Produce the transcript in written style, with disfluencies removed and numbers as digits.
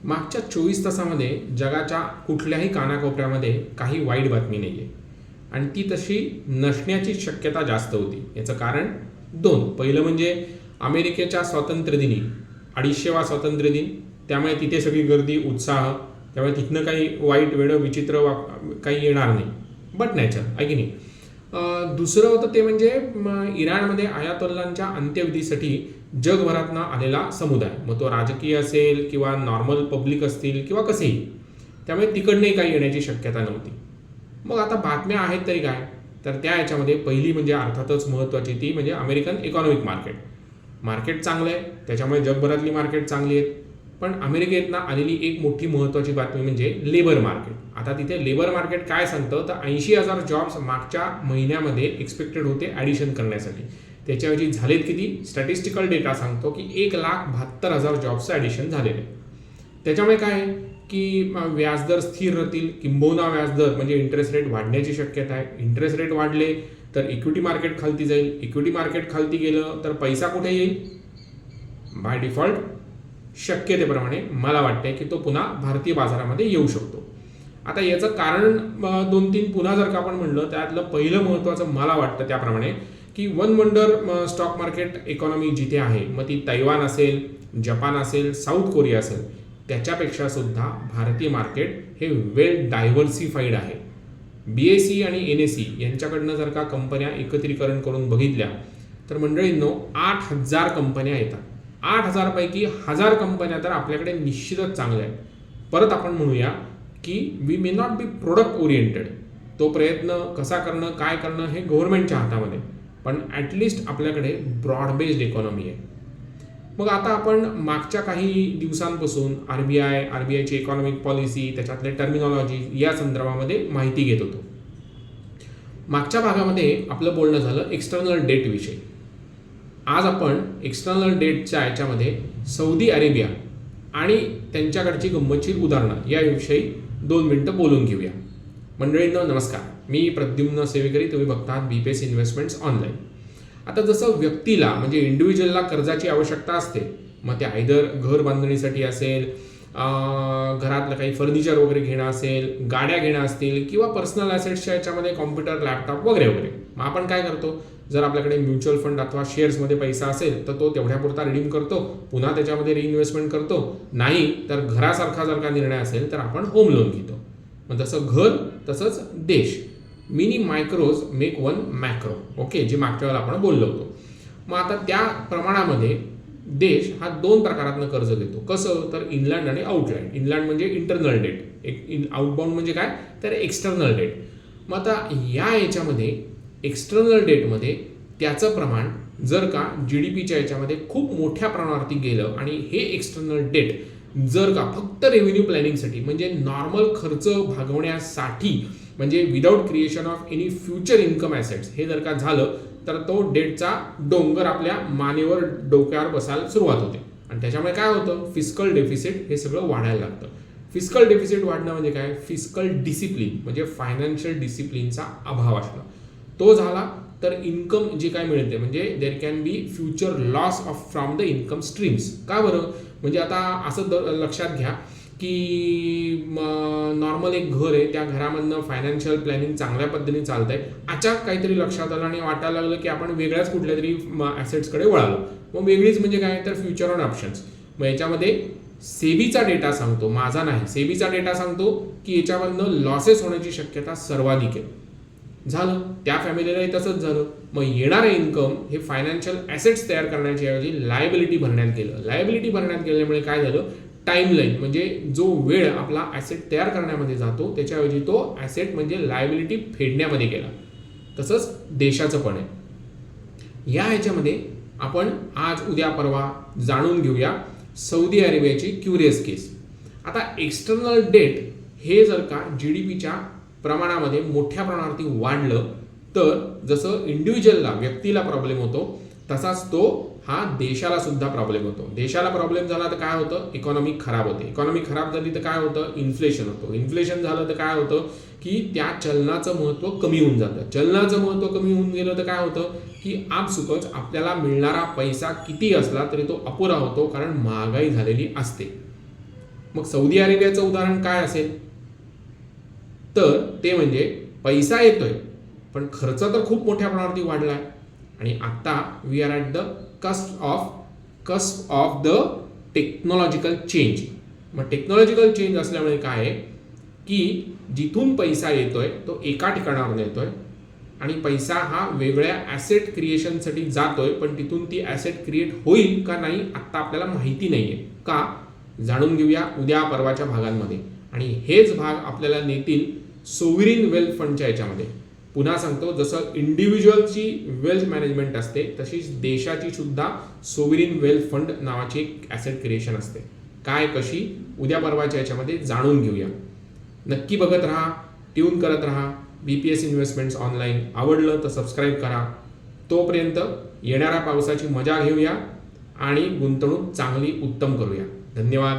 मागच्या 24 तासामध्ये जगाच्या कुठल्याही कानाकोपऱ्यामध्ये काही वाईट बातमी नाही आहे आणि ती तशी नसण्याची शक्यता जास्त होती. याचं कारण दोन. पहिलं म्हणजे अमेरिकेच्या स्वातंत्र्यदिनी 250वा स्वातंत्र्य दिन, त्यामुळे तिथे सगळी गर्दी, उत्साह, त्यामुळे तिथनं काही वाईट वेळं विचित्र काही येणार नाही, बट नॅचर आहे की नाही. दुसरं होतं ते म्हणजे इराणमध्ये आयातोल्लांच्या अंत्यविधीसाठी जगभरातनं आलेला समुदाय, मग तो राजकीय असेल किंवा नॉर्मल पब्लिक असतील किंवा कसेही, त्यामुळे तिकडनंही काही येण्याची शक्यता नव्हती. मग आता बातम्या आहेत तरी काय, तर त्या याच्यामध्ये पहिली म्हणजे अर्थातच महत्त्वाची ती म्हणजे अमेरिकन इकॉनॉमिक मार्केट चांगलं आहे, त्याच्यामुळे जगभरातली मार्केट चांगली आहेत. पण अमेरिकेतनं आलेली एक मोठी महत्त्वाची बातमी म्हणजे लेबर मार्केट. आता तिथे लेबर मार्केट काय सांगतं तर 80,000 जॉब्स मागच्या महिन्यामध्ये एक्सपेक्टेड होते ॲडिशन करण्यासाठी. त्याच्याऐवजी झालेत किती? स्टॅटिस्टिकल डेटा सांगतो की 1,72,000 जॉब्सचं ॲडिशन झालेलं आहे. त्याच्यामुळे काय आहे की व्याजदर स्थिर राहतील, किंबहुना व्याजदर म्हणजे इंटरेस्ट रेट वाढण्याची शक्यता आहे. इंटरेस्ट रेट वाढले तर इक्विटी मार्केट खालती जाईल, इक्विटी मार्केट खालती गेलं तर पैसा कुठे येईल? बाय डिफॉल्ट शक्यतेप्रमाणे मला वाटतंय की तो पुन्हा भारतीय बाजारामध्ये येऊ शकतो. आता याचं कारण 2-3 पुन्हा जर का आपण म्हणलं, त्यातलं पहिलं महत्त्वाचं मला वाटतं त्याप्रमाणे की one wonder stock market economy जिथे आहे, मग ती तैवान असेल, जपान असेल, साऊथ कोरिया असेल, त्याच्यापेक्षा सुद्धा भारतीय मार्केट हे वेल डायव्हर्सिफाईड आहे. BSE आणि NSE यांच्याकडनं जर का कंपन्या एकत्रीकरण करून बघितल्या तर मंडळींनो 8,000 कंपन्या येतात. 8,000 पैकी 1,000 कंपन्या तर आपल्याकडे निश्चितच चांगल्या आहेत. परत आपण म्हणूया की we may not be product oriented. तो प्रयत्न कसा करणं, काय करणं हे गव्हर्नमेंटच्या हातामध्ये, पण ॲटलिस्ट आपल्याकडे ब्रॉड बेस्ड इकॉनॉमी आहे. मग आता आपण मागच्या काही दिवसांपासून RBIची इकॉनॉमिक पॉलिसी, त्याच्यातले टर्मिनॉलॉजी या संदर्भामध्ये माहिती घेत होतो. मागच्या भागामध्ये आपलं बोलणं झालं एक्सटर्नल डेट विषयी. आज आपण एक्सटर्नल डेटच्या याच्यामध्ये सौदी अरेबिया आणि त्यांच्याकडची गंमतशीर उदाहरणं याविषयी 2 मिनिटं बोलून घेऊया. मंडळींनो नमस्कार, मी प्रद्युम्न सेवेकरी, तुम्ही बघतात BPS इन्व्हेस्टमेंट्स ऑनलाईन. आता जसं व्यक्तीला म्हणजे इंडिव्हिज्युअलला कर्जाची आवश्यकता असते, मग ते आयदर घर बांधणीसाठी असेल, घरातलं काही फर्निचर वगैरे घेणं असेल, गाड्या घेणं असतील किंवा पर्सनल ॲसेट्सच्या याच्यामध्ये कॉम्प्युटर, लॅपटॉप वगैरे वगैरे, मग आपण काय करतो, जर आपल्याकडे म्युच्युअल फंड अथवा शेअर्समध्ये पैसा असेल तर तो तेवढ्यापुरता रिडीम करतो, पुन्हा त्याच्यामध्ये रिइन्व्हेस्टमेंट करतो. नाही तर घरासारखा जर का निर्णय असेल तर आपण होम लोन घेतो. मग तसं घर तसंच देश, mini micros make one macro, okay, जे मागच्या वेळेला आपण बोललो होतो. मग आता त्या प्रमाणामध्ये देश हा 2 प्रकारातनं कर्ज देतो. कसं तर इनलँड आणि आउटलँड. इनलँड म्हणजे इंटरनल डेट, आउटबाउंड म्हणजे काय तर एक्सटर्नल डेट. मग आता या याच्यामध्ये एक्सटर्नल डेटमध्ये त्याचं प्रमाण जर का GDPच्या याच्यामध्ये खूप मोठ्या प्रमाणावरती गेलं आणि हे एक्सटर्नल डेट जर का फक्त रेव्हेन्यू प्लॅनिंगसाठी म्हणजे नॉर्मल खर्च भागवण्यासाठी म्हणजे without creation of any future income assets हे जर का झालं तर तो डेटचा डोंगर आपल्या मानेवर, डोक्यावर बसायला सुरुवात होते आणि त्याच्यामुळे काय होतं, फिस्कल डेफिसिट हे सगळं वाढायला लागतं. फिस्कल डेफिसिट वाढणं म्हणजे काय, फिस्कल डिसिप्लिन म्हणजे फायनान्शियल डिसिप्लिनचा अभाव असणं. तो झाला तर इन्कम जे काय मिळते म्हणजे there can be future loss of from the income streams. का बरं, म्हणजे आता असं लक्षात घ्या की नॉर्मल एक घर आहे, त्या घरामधनं फायनान्शियल प्लॅनिंग चांगल्या पद्धतीने चालत आहे, अचानक काहीतरी लक्षात आलं आणि वाटायला लागलं की आपण वेगळ्याच कुठल्या तरी ॲसेट्सकडे वळालो. मग वेगळीच म्हणजे काय तर फ्युचर ऑन ऑप्शन्स. मग याच्यामध्ये सेबीचा डेटा सांगतो, माझा नाही, सेबीचा डेटा सांगतो की याच्यामधनं लॉसेस होण्याची शक्यता सर्वाधिक आहे. झालं, त्या फॅमिलीलाही तसंच झालं. मग येणारं इन्कम हे फायनान्शियल ॲसेट्स तयार करण्याच्या ऐवजी लायबिलिटी भरण्यात गेलं. लायबिलिटी भरण्यात गेल्यामुळे काय झालं, टाईमलाईन म्हणजे जो वेळ आपला ॲसेट तयार करण्यामध्ये जातो त्याच्याऐवजी तो ॲसेट म्हणजे लायबिलिटी फेडण्यामध्ये गेला. तसंच देशाचं पण आहे. या ह्याच्यामध्ये आपण आज उद्या परवा जाणून घेऊया सौदी अरेबियाची क्युरियस केस. आता एक्सटर्नल डेट हे जर का GDPच्या प्रमाणामध्ये मोठ्या प्रमाणावरती वाढलं तर जसं इंडिव्हिज्युअलला व्यक्तीला प्रॉब्लेम होतो तसाच तो हा देशाला सुद्धा प्रॉब्लेम होतो. देशाला प्रॉब्लेम झाला तर काय होतं, इकॉनॉमी खराब होते. इकॉनॉमी खराब झाली तर काय होतं, इन्फ्लेशन होतं. इन्फ्लेशन झालं तर काय होतं की त्या चलनाचं महत्त्व कमी होऊन जातं. चलनाचं महत्त्व कमी होऊन गेलं तर काय होतं की आपसुकच आपल्याला मिळणारा पैसा किती असला तरी तो अपुरा होतो, कारण महागाई झालेली असते. मग सौदी अरेबियाचं उदाहरण काय असेल, तर ते म्हणजे पैसा येतोय पण खर्च तर खूप मोठ्या प्रमाणावरती वाढला आहे आणि आता we are at the cusp of the technological change. मग टेक्नॉलॉजिकल चेंज असल्यामुळे काय आहे की जिथून पैसा येतोय तो एका ठिकाणावरून येतोय आणि पैसा हा वेगळ्या ॲसेट क्रिएशनसाठी जातोय, पण तिथून ती ॲसेट क्रिएट होईल का नाही आत्ता आपल्याला माहिती नाही आहे. का, जाणून घेऊया उद्या परवाच्या भागांमध्ये. आणि हेच भाग आपल्याला नेतील सोव्हरीन वेल्थ फंडच्या याच्यामध्ये. पुन्हा सांगतो, जसं इंडिव्हिज्युअलची वेल्थ मॅनेजमेंट असते तशीच देशाची सुद्धा सोव्हरीन वेल्थ फंड नावाची एक ॲसेट क्रिएशन असते. काय, कशी, उद्या परवाच्या याच्यामध्ये जाणून घेऊया. नक्की बघत राहा, ट्यून करत राहा. BPS investments online. आवडलं तर सबस्क्राईब करा. तोपर्यंत येणाऱ्या पावसाची मजा घेऊया आणि गुंतवणूक चांगली उत्तम करूया. धन्यवाद.